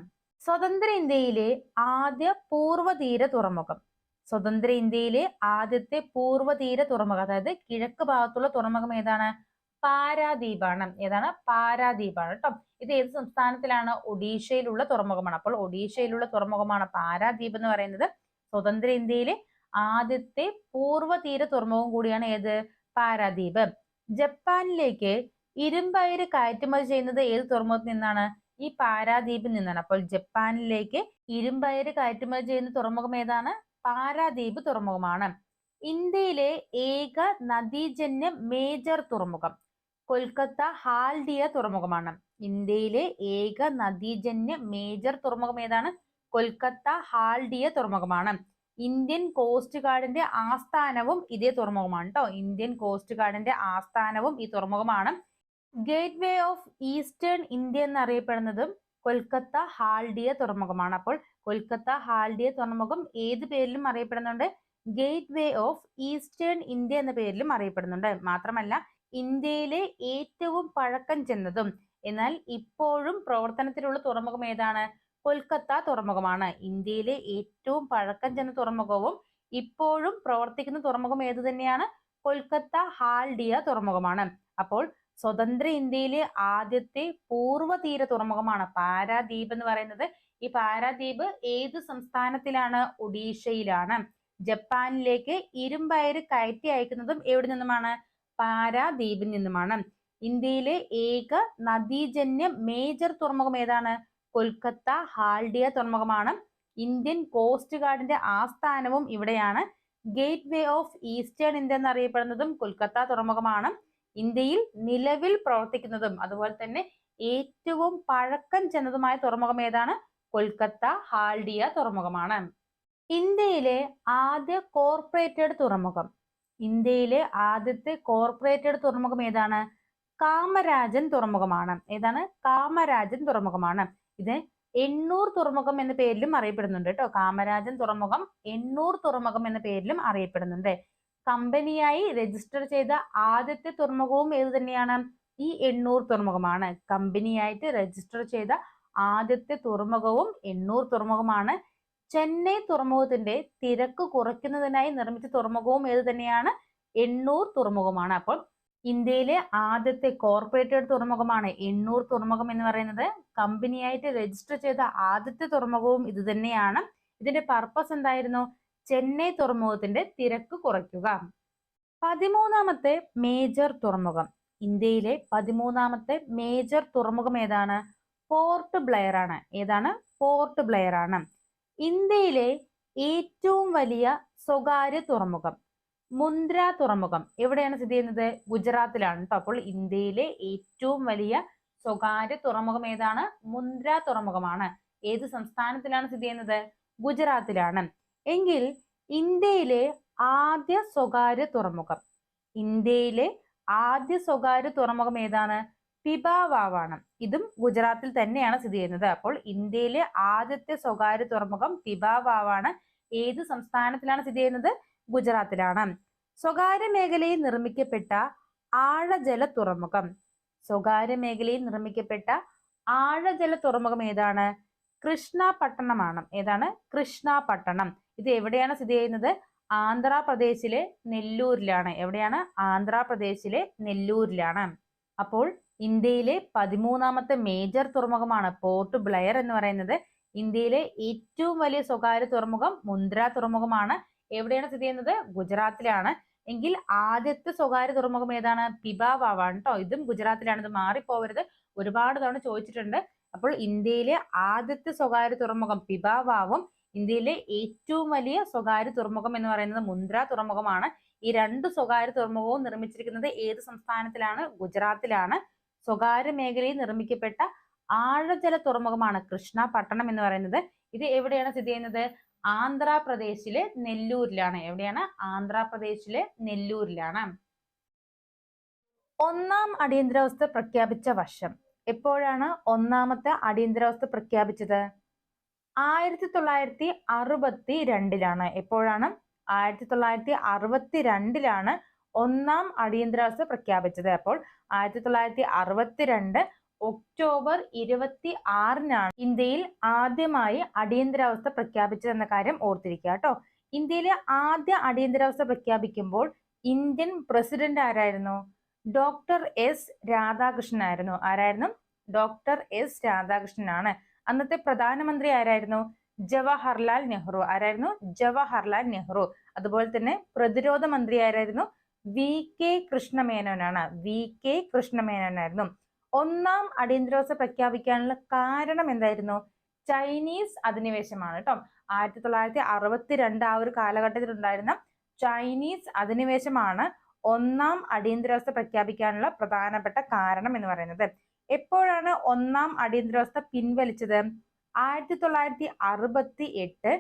സ്വതന്ത്ര ഇന്ത്യയിലെ ആദ്യ പൂർവ്വതീര തുറമുഖം. സ്വതന്ത്ര ഇന്ത്യയിലെ ആദ്യത്തെ പൂർവ്വതീര തുറമുഖം, അതായത് കിഴക്ക് ഭാഗത്തുള്ള തുറമുഖം ഏതാണ്? പാരാദീപാണ്. ഏതാണ്? പാരാദീപാണ് കേട്ടോ. ഇത് ഏത് സംസ്ഥാനത്തിലാണ്? ഒഡീഷയിലുള്ള തുറമുഖമാണ്. അപ്പോൾ ഒഡീഷയിലുള്ള തുറമുഖമാണ് പാരാദീപ് എന്ന് പറയുന്നത്. സ്വതന്ത്ര ഇന്ത്യയിലെ ആദ്യത്തെ പൂർവ്വതീര തുറമുഖം കൂടിയാണ് ഏത്? പാരാദീപ്. ജപ്പാനിലേക്ക് ഇരുമ്പയിര് കയറ്റുമതി ചെയ്യുന്നത് ഏത് തുറമുഖത്തിൽ നിന്നാണ്? ഈ പാരാദീപിൽ നിന്നാണ്. അപ്പോൾ ജപ്പാനിലേക്ക് ഇരുമ്പയിര് കയറ്റുമതി ചെയ്യുന്ന തുറമുഖം ഏതാണ്? പാരാദീപ് തുറമുഖമാണ്. ഇന്ത്യയിലെ ഏക നദീജന്യ മേജർ തുറമുഖം കൊൽക്കത്ത ഹാൽഡിയ തുറമുഖമാണ്. ഇന്ത്യയിലെ ഏക നദീജന്യ മേജർ തുറമുഖം ഏതാണ്? കൊൽക്കത്ത ഹാൽഡിയ തുറമുഖമാണ്. ഇന്ത്യൻ കോസ്റ്റ് ഗാർഡിന്റെ ആസ്ഥാനവും ഇതേ തുറമുഖമാണ് കേട്ടോ. ഇന്ത്യൻ കോസ്റ്റ് ഗാർഡിന്റെ ആസ്ഥാനവും ഈ തുറമുഖമാണ്. Gateway of eastern India എന്നറിയപ്പെടുന്നതും കൊൽക്കത്ത ഹാൽഡിയ തുറമുഖമാണ്. അപ്പോൾ കൊൽക്കത്ത ഹാൽഡിയ തുറമുഖം ഏത് പേരിലും അറിയപ്പെടുന്നുണ്ട്? Gateway of eastern India എന്ന പേരിലും അറിയപ്പെടുന്നുണ്ട്. മാത്രമല്ല ഇന്ത്യയിലെ ഏറ്റവും പഴക്കം ചെന്നതും എന്നാൽ ഇപ്പോഴും പ്രവർത്തനത്തിലുള്ള തുറമുഖം ഏതാണ്? കൊൽക്കത്ത തുറമുഖമാണ്. ഇന്ത്യയിലെ ഏറ്റവും പഴക്കം ചെന്ന തുറമുഖവും ഇപ്പോഴും പ്രവർത്തിക്കുന്ന തുറമുഖം ഏത് തന്നെയാണ്? കൊൽക്കത്ത ഹാൽഡിയ തുറമുഖമാണ്. അപ്പോൾ സ്വതന്ത്ര ഇന്ത്യയിലെ ആദ്യത്തെ പൂർവ്വതീര തുറമുഖമാണ് പാരാദീപ് എന്ന് പറയുന്നത്. ഈ പാരാദീപ് ഏത് സംസ്ഥാനത്തിലാണ്? ഒഡീഷയിലാണ്. ജപ്പാനിലേക്ക് ഇരുമ്പയിര് കയറ്റി അയക്കുന്നതും എവിടെ നിന്നുമാണ്? പാരാദീപിൽ നിന്നുമാണ്. ഇന്ത്യയിലെ ഏക നദീജന്യ മേജർ തുറമുഖം ഏതാണ്? കൊൽക്കത്ത ഹാൽഡിയ തുറമുഖമാണ്. ഇന്ത്യൻ കോസ്റ്റ് ഗാർഡിന്റെ ആസ്ഥാനവും ഇവിടെയാണ്. Gateway of eastern India എന്നറിയപ്പെടുന്നതും കൊൽക്കത്ത തുറമുഖമാണ്. ഇന്ത്യയിൽ നിലവിൽ പ്രവർത്തിക്കുന്നതും അതുപോലെ തന്നെ ഏറ്റവും പഴക്കം ചെന്നതുമായ തുറമുഖം ഏതാണ്? കൊൽക്കത്ത ഹാൽഡിയ തുറമുഖമാണ്. ഇന്ത്യയിലെ ആദ്യ കോർപ്പറേറ്റഡ് തുറമുഖം. ഇന്ത്യയിലെ ആദ്യത്തെ കോർപ്പറേറ്റഡ് തുറമുഖം ഏതാണ്? കാമരാജൻ തുറമുഖമാണ്. ഏതാണ്? കാമരാജൻ തുറമുഖമാണ്. ഇത് എണ്ണൂർ തുറമുഖം എന്ന പേരിലും അറിയപ്പെടുന്നുണ്ട് കേട്ടോ. കാമരാജൻ തുറമുഖം എണ്ണൂർ തുറമുഖം എന്ന പേരിലും അറിയപ്പെടുന്നുണ്ട്. കമ്പനിയായി രജിസ്റ്റർ ചെയ്ത ആദ്യത്തെ തുറമുഖവും ഏത് തന്നെയാണ്? ഈ എണ്ണൂർ തുറമുഖമാണ്. കമ്പനിയായിട്ട് രജിസ്റ്റർ ചെയ്ത ആദ്യത്തെ തുറമുഖവും എണ്ണൂർ തുറമുഖമാണ്. ചെന്നൈ തുറമുഖത്തിന്റെ തിരക്ക് കുറയ്ക്കുന്നതിനായി നിർമ്മിച്ച തുറമുഖവും ഏത് തന്നെയാണ്? എണ്ണൂർ തുറമുഖമാണ്. അപ്പോൾ ഇന്ത്യയിലെ ആദ്യത്തെ കോർപ്പറേറ്റഡ് തുറമുഖമാണ് എണ്ണൂർ തുറമുഖം എന്ന് പറയുന്നത്. കമ്പനിയായിട്ട് രജിസ്റ്റർ ചെയ്ത ആദ്യത്തെ തുറമുഖവും ഇത് തന്നെയാണ്. ഇതിന്റെ പർപ്പസ് എന്തായിരുന്നു? ചെന്നൈ തുറമുഖത്തിന്റെ തിരക്ക് കുറയ്ക്കുക. 13ാമത്തെ മേജർ തുറമുഖം. ഇന്ത്യയിലെ 13ാമത്തെ മേജർ തുറമുഖം ഏതാണ്? പോർട്ട് ബ്ലെയർ ആണ്. ഏതാണ്? പോർട്ട് ബ്ലെയർ ആണ്. ഇന്ത്യയിലെ ഏറ്റവും വലിയ സ്വകാര്യ തുറമുഖം മുന്ദ്ര തുറമുഖം എവിടെയാണ് സ്ഥിതി ചെയ്യുന്നത്? ഗുജറാത്തിലാണ് കേട്ടോ. അപ്പോൾ ഇന്ത്യയിലെ ഏറ്റവും വലിയ സ്വകാര്യ തുറമുഖം ഏതാണ്? മുന്ദ്ര തുറമുഖമാണ്. ഏത് സംസ്ഥാനത്തിലാണ് സ്ഥിതി ചെയ്യുന്നത്? ഗുജറാത്തിലാണ്. എങ്കിൽ ഇന്ത്യയിലെ ആദ്യ സ്വകാര്യ തുറമുഖം ഏതാണ്? പിപാവാവാണ്. ഇതും ഗുജറാത്തിൽ തന്നെയാണ് സ്ഥിതി ചെയ്യുന്നത്. അപ്പോൾ ഇന്ത്യയിലെ ആദ്യത്തെ സ്വകാര്യ തുറമുഖം പിപാവാവാണ്. ഏത് സംസ്ഥാനത്തിലാണ് സ്ഥിതി ചെയ്യുന്നത്? ഗുജറാത്തിലാണ്. സ്വകാര്യ മേഖലയിൽ നിർമ്മിക്കപ്പെട്ട ആഴജല തുറമുഖം ഏതാണ്? കൃഷ്ണപട്ടണമാണ്. ഏതാണ്? കൃഷ്ണപട്ടണം. ഇത് എവിടെയാണ് സ്ഥിതി ചെയ്യുന്നത്? ആന്ധ്രാപ്രദേശിലെ നെല്ലൂരിലാണ്. എവിടെയാണ്? ആന്ധ്രാപ്രദേശിലെ നെല്ലൂരിലാണ്. അപ്പോൾ ഇന്ത്യയിലെ 13ാമത്തെ മേജർ തുറമുഖമാണ് പോർട്ട് ബ്ലെയർ എന്ന് പറയുന്നത്. ഇന്ത്യയിലെ ഏറ്റവും വലിയ സ്വകാര്യ തുറമുഖം മുന്ദ്ര തുറമുഖമാണ്. എവിടെയാണ് സ്ഥിതി ചെയ്യുന്നത്? ഗുജറാത്തിലാണ്. എങ്കിൽ ആദ്യത്തെ സ്വകാര്യ തുറമുഖം ഏതാണ്? പിപാവാവാണ് കേട്ടോ. ഇതും ഗുജറാത്തിലാണ്. ഇത് മാറിപ്പോവരുത്, ഒരുപാട് തവണ ചോദിച്ചിട്ടുണ്ട്. അപ്പോൾ ഇന്ത്യയിലെ ആദ്യത്തെ സ്വകാര്യ തുറമുഖം പിപാവാവും ഇന്ത്യയിലെ ഏറ്റവും വലിയ സ്വകാര്യ തുറമുഖം എന്ന് പറയുന്നത് മുന്ദ്ര തുറമുഖമാണ്. ഈ രണ്ട് സ്വകാര്യ തുറമുഖവും നിർമ്മിച്ചിരിക്കുന്നത് ഏത് സംസ്ഥാനത്തിലാണ്? ഗുജറാത്തിലാണ്. സ്വകാര്യ മേഖലയിൽ നിർമ്മിക്കപ്പെട്ട ആഴജല തുറമുഖമാണ് കൃഷ്ണപട്ടണം എന്ന് പറയുന്നത്. ഇത് എവിടെയാണ് സ്ഥിതി ചെയ്യുന്നത്? ആന്ധ്രാപ്രദേശിലെ നെല്ലൂരിലാണ്. എവിടെയാണ്? ആന്ധ്രാപ്രദേശിലെ നെല്ലൂരിലാണ്. ഒന്നാം അടിയന്തരാവസ്ഥ പ്രഖ്യാപിച്ച വർഷം എപ്പോഴാണ്? ഒന്നാമത്തെ അടിയന്തരാവസ്ഥ പ്രഖ്യാപിച്ചത് 1962. എപ്പോഴാണ്? 1962 ഒന്നാം അടിയന്തരാവസ്ഥ പ്രഖ്യാപിച്ചത്. അപ്പോൾ 1962 ഒക്ടോബർ 26 ഇന്ത്യയിൽ ആദ്യമായി അടിയന്തരാവസ്ഥ പ്രഖ്യാപിച്ചത് എന്ന കാര്യം ഓർത്തിരിക്കുക കേട്ടോ. ഇന്ത്യയിലെ ആദ്യ അടിയന്തരാവസ്ഥ പ്രഖ്യാപിക്കുമ്പോൾ ഇന്ത്യൻ പ്രസിഡന്റ് ആരായിരുന്നു? ഡോക്ടർ എസ് രാധാകൃഷ്ണൻ ആയിരുന്നു. ആരായിരുന്നു? ഡോക്ടർ എസ് രാധാകൃഷ്ണനാണ്. അന്നത്തെ പ്രധാനമന്ത്രി ആരായിരുന്നു? ജവഹർലാൽ നെഹ്റു. ആരായിരുന്നു? ജവഹർലാൽ നെഹ്റു. അതുപോലെ തന്നെ പ്രതിരോധ മന്ത്രി ആരായിരുന്നു? വി കെ കൃഷ്ണമേനോനാണ്. വി കെ കൃഷ്ണമേനോനായിരുന്നു. ഒന്നാം അടിയന്തരാവസ്ഥ പ്രഖ്യാപിക്കാനുള്ള കാരണം എന്തായിരുന്നു? ചൈനീസ് അധിനിവേശമാണ് കേട്ടോ. 1962 ആ ഒരു കാലഘട്ടത്തിൽ ഉണ്ടായിരുന്ന ചൈനീസ് അധിനിവേശമാണ് ഒന്നാം അടിയന്തരാവസ്ഥ പ്രഖ്യാപിക്കാനുള്ള പ്രധാനപ്പെട്ട കാരണം എന്ന് പറയുന്നത്. എപ്പോഴാണ് ഒന്നാം അടിയന്തരാവസ്ഥ പിൻവലിച്ചത്? 1968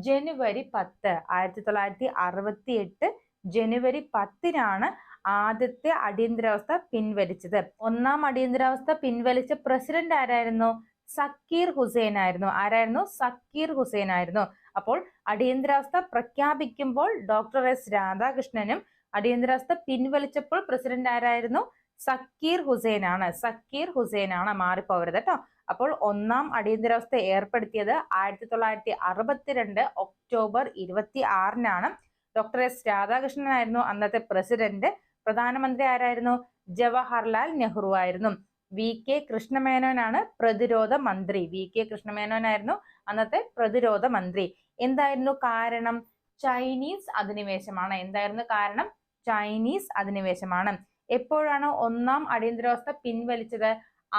ജനുവരി 10. 1968 ജനുവരി 10 ആദ്യത്തെ അടിയന്തരാവസ്ഥ പിൻവലിച്ചത്. ഒന്നാം അടിയന്തരാവസ്ഥ പിൻവലിച്ച പ്രസിഡന്റ് ആരായിരുന്നു? സക്കീർ ഹുസൈൻ ആയിരുന്നു. ആരായിരുന്നു? സക്കീർ ഹുസൈൻ ആയിരുന്നു. അപ്പോൾ അടിയന്തരാവസ്ഥ പ്രഖ്യാപിക്കുമ്പോൾ ഡോക്ടർ എസ് രാധാകൃഷ്ണനും അടിയന്തരാവസ്ഥ പിൻവലിച്ചപ്പോൾ പ്രസിഡന്റ് ആരായിരുന്നു? സക്കീർ ഹുസൈൻ ആണ്. സക്കീർ ഹുസൈൻ ആണ്, മാറിപ്പോവരുത് കേട്ടോ. അപ്പോൾ ഒന്നാം അടിയന്തരാവസ്ഥ ഏർപ്പെടുത്തിയത് 1962 ഒക്ടോബർ 26 ഡോക്ടർ എസ് രാധാകൃഷ്ണനായിരുന്നു അന്നത്തെ പ്രസിഡന്റ്. പ്രധാനമന്ത്രി ആരായിരുന്നു? ജവഹർലാൽ നെഹ്റു ആയിരുന്നു. വി കെ കൃഷ്ണമേനോനാണ് പ്രതിരോധ മന്ത്രി. വി കെ കൃഷ്ണമേനോനായിരുന്നു അന്നത്തെ പ്രതിരോധ മന്ത്രി. എന്തായിരുന്നു കാരണം? ചൈനീസ് അധിനിവേശമാണ്. എന്തായിരുന്നു കാരണം? ചൈനീസ് അധിനിവേശമാണ്. എപ്പോഴാണ് ഒന്നാം അടിയന്തരാവസ്ഥ പിൻവലിച്ചത്?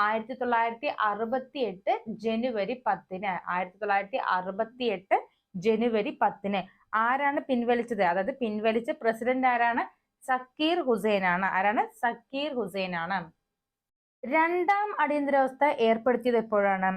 1968 ജനുവരി 10. 1968 ജനുവരി 10 ആരാണ് പിൻവലിച്ചത്? അതായത് പിൻവലിച്ച പ്രസിഡന്റ് ആരാണ്? സക്കീർ ഹുസൈൻ ആണ്. ആരാണ്? സക്കീർ ഹുസൈൻ ആണ്. രണ്ടാം അടിയന്തരാവസ്ഥ ഏർപ്പെടുത്തിയത് എപ്പോഴാണ്?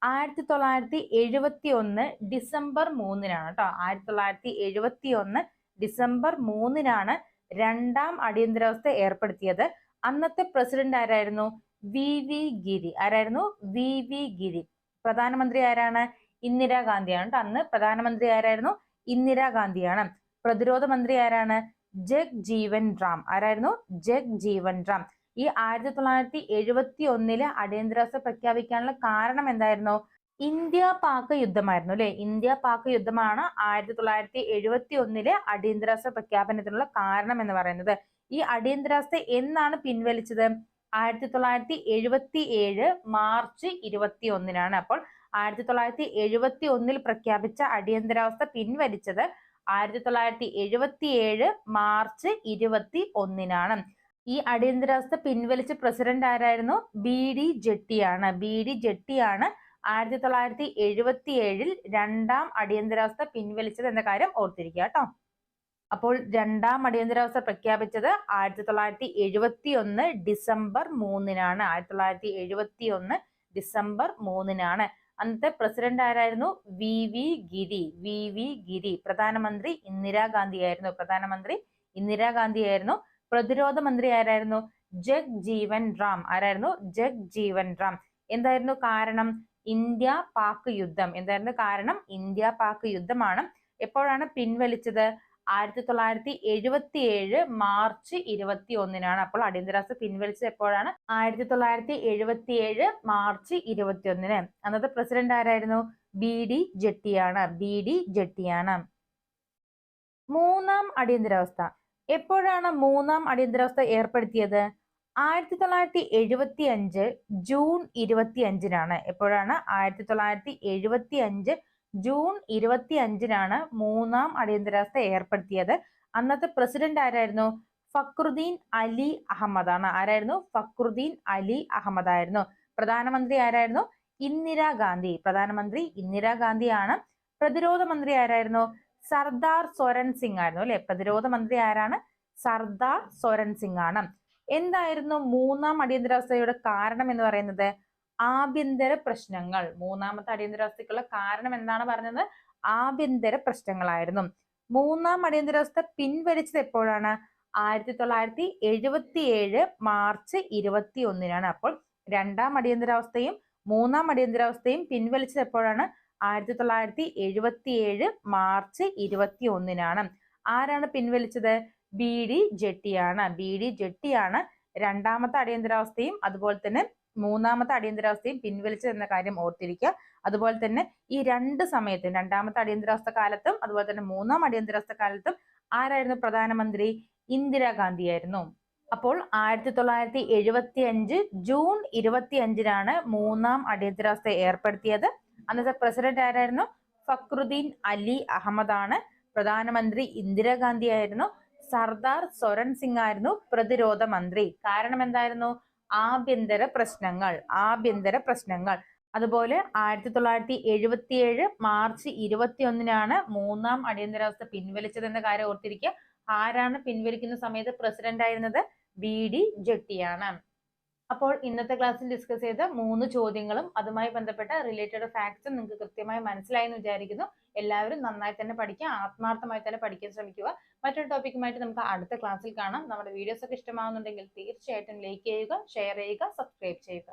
1971 ഡിസംബർ 3 കേട്ടോ. 1971 ഡിസംബർ 3 രണ്ടാം അടിയന്തരാവസ്ഥ ഏർപ്പെടുത്തിയത്. അന്നത്തെ പ്രസിഡന്റ് ആരായിരുന്നു? വി വി ഗിരി. ആരായിരുന്നു? വി വി ഗിരി. പ്രധാനമന്ത്രി ആരാണ്? ഇന്ദിരാഗാന്ധിയാണ്. അന്ന് പ്രധാനമന്ത്രി ആരായിരുന്നു? ഇന്ദിരാഗാന്ധിയാണ്. പ്രതിരോധ മന്ത്രി ആരാണ്? ജഗ്ജീവൻ റാം. ആരായിരുന്നു? ജഗ്ജീവൻ റാം. ഈ 1971 അടിയന്തരാവസ്ഥ പ്രഖ്യാപിക്കാനുള്ള കാരണം എന്തായിരുന്നു? ഇന്ത്യ പാക് യുദ്ധമായിരുന്നു അല്ലെ. ഇന്ത്യ പാക് യുദ്ധമാണ് 1971 അടിയന്തരാവസ്ഥ പ്രഖ്യാപനത്തിനുള്ള കാരണം എന്ന് പറയുന്നത്. ഈ അടിയന്തരാവസ്ഥ എന്നാണ് പിൻവലിച്ചത്? 1977 മാർച്ച് 21. അപ്പോൾ 1971 പ്രഖ്യാപിച്ച അടിയന്തരാവസ്ഥ പിൻവലിച്ചത് 1977 മാർച്ച് 21. ഈ അടിയന്തരാവസ്ഥ പിൻവലിച്ച പ്രസിഡന്റ് ആരായിരുന്നു? ബി ഡി ജെട്ടിയാണ്. ബി ഡി ജെട്ടിയാണ് 1977 രണ്ടാം അടിയന്തരാവസ്ഥ പിൻവലിച്ചത് എന്ന കാര്യം ഓർത്തിരിക്കുക കേട്ടോ. അപ്പോൾ രണ്ടാം അടിയന്തരാവസ്ഥ പ്രഖ്യാപിച്ചത് 1971 ഡിസംബർ 3-നാണ്. 1971 ഡിസംബർ 3-നാണ്. അന്നത്തെ പ്രസിഡന്റ് ആരായിരുന്നു? വി വി ഗിരി. പ്രധാനമന്ത്രി ഇന്ദിരാഗാന്ധിയായിരുന്നു. പ്രതിരോധ മന്ത്രി ആരായിരുന്നു? ജഗ്ജീവൻ റാം. എന്തായിരുന്നു കാരണം? ഇന്ത്യ പാക് യുദ്ധം. എന്തായിരുന്നു കാരണം? ഇന്ത്യ പാക് യുദ്ധമാണ്. എപ്പോഴാണ് പിൻവലിച്ചത്? 1977 മാർച്ച് 21-നാണ്. അപ്പോൾ അടിയന്തരാവസ്ഥ പിൻവലിച്ചത് എപ്പോഴാണ്? 1977 മാർച്ച് 21-ന്. അന്നത്തെ പ്രസിഡന്റ് ആരായിരുന്നു? ബി ഡി ജെട്ടിയാണ്. മൂന്നാം അടിയന്തരാവസ്ഥ. എപ്പോഴാണ് മൂന്നാം അടിയന്തരാവസ്ഥ ഏർപ്പെടുത്തിയത്? 1975 ജൂൺ 25-നാണ്. എപ്പോഴാണ്? 1975 ജൂൺ 25-നാണ് മൂന്നാം അടിയന്തരാവസ്ഥ ഏർപ്പെടുത്തിയത്. അന്നത്തെ പ്രസിഡന്റ് ആരായിരുന്നു? ഫക്രുദ്ദീൻ അലി അഹമ്മദാണ്. ആരായിരുന്നു? ഫക്രുദ്ദീൻ അലി അഹമ്മദായിരുന്നു. പ്രധാനമന്ത്രി ആരായിരുന്നു? ഇന്ദിരാഗാന്ധിയാണ്. പ്രതിരോധ മന്ത്രി ആരായിരുന്നു? സർദാർ സ്വരൻ സിംഗ് ആയിരുന്നു അല്ലെ. പ്രതിരോധ മന്ത്രി ആരാണ്? സർദാർ സ്വരൻ സിംഗ് ആണ്. എന്തായിരുന്നു മൂന്നാം അടിയന്തരാവസ്ഥയുടെ കാരണം എന്ന് പറയുന്നത്? ആഭ്യന്തര പ്രശ്നങ്ങൾ. മൂന്നാമത്തെ അടിയന്തരാവസ്ഥയ്ക്കുള്ള കാരണം എന്താണ് പറഞ്ഞത്? ആഭ്യന്തര പ്രശ്നങ്ങളായിരുന്നു. മൂന്നാം അടിയന്തരാവസ്ഥ പിൻവലിച്ചത് എപ്പോഴാണ്? 1977 മാർച്ച് 21-നാണ്. അപ്പോൾ രണ്ടാം അടിയന്തരാവസ്ഥയും മൂന്നാം അടിയന്തരാവസ്ഥയും പിൻവലിച്ചത് എപ്പോഴാണ്? 1977 മാർച്ച് 21-നാണ്. ആരാണ് പിൻവലിച്ചത്? ബി ഡി ജെട്ടിയാണ് രണ്ടാമത്തെ അടിയന്തരാവസ്ഥയും അതുപോലെ തന്നെ മൂന്നാമത്തെ അടിയന്തരാവസ്ഥയും പിൻവലിച്ചത് എന്ന കാര്യം ഓർത്തിരിക്കുക. അതുപോലെ തന്നെ ഈ രണ്ട് സമയത്തും, രണ്ടാമത്തെ അടിയന്തരാവസ്ഥ കാലത്തും അതുപോലെ തന്നെ മൂന്നാം അടിയന്തരാവസ്ഥ കാലത്തും ആരായിരുന്നു പ്രധാനമന്ത്രി? ഇന്ദിരാഗാന്ധിയായിരുന്നു. അപ്പോൾ 1975 ജൂൺ 25-നാണ് മൂന്നാം അടിയന്തരാവസ്ഥ ഏർപ്പെടുത്തിയത്. അന്നത്തെ പ്രസിഡന്റ് ആരായിരുന്നു? ഫക്രുദ്ദീൻ അലി അഹമ്മദാണ്. പ്രധാനമന്ത്രി ഇന്ദിരാഗാന്ധി ആയിരുന്നു. സർദാർ സ്വരൻ സിംഗ് ആയിരുന്നു പ്രതിരോധ മന്ത്രി. കാരണം എന്തായിരുന്നു? ആഭ്യന്തര പ്രശ്നങ്ങൾ. അതുപോലെ 1977 മാർച്ച് 21-നാണ് മൂന്നാം അടിയന്തരാവസ്ഥ പിൻവലിച്ചത് എന്ന കാര്യം ഓർത്തിരിക്കുക. ആരാണ് പിൻവലിക്കുന്ന സമയത്ത് പ്രസിഡന്റ് ആയിരുന്നത്? ബി ഡി ജെട്ടിയാണ്. അപ്പോൾ ഇന്നത്തെ ക്ലാസ്സിൽ ഡിസ്കസ് ചെയ്ത 3 ചോദ്യങ്ങളും അതുമായി ബന്ധപ്പെട്ട റിലേറ്റഡ് ഫാക്ട്സും നിങ്ങൾക്ക് കൃത്യമായി മനസ്സിലായി എന്ന് വിചാരിക്കുന്നു. എല്ലാവരും നന്നായി തന്നെ പഠിക്കുക, ആത്മാർത്ഥമായി തന്നെ പഠിക്കാൻ ശ്രമിക്കുക. മറ്റൊരു ടോപ്പിക്കുമായിട്ട് നമുക്ക് അടുത്ത ക്ലാസ്സിൽ കാണാം. നമ്മുടെ വീഡിയോസ് ഒക്കെ ഇഷ്ടമാകുന്നുണ്ടെങ്കിൽ തീർച്ചയായിട്ടും ലൈക്ക് ചെയ്യുക, ഷെയർ ചെയ്യുക, സബ്സ്ക്രൈബ് ചെയ്യുക.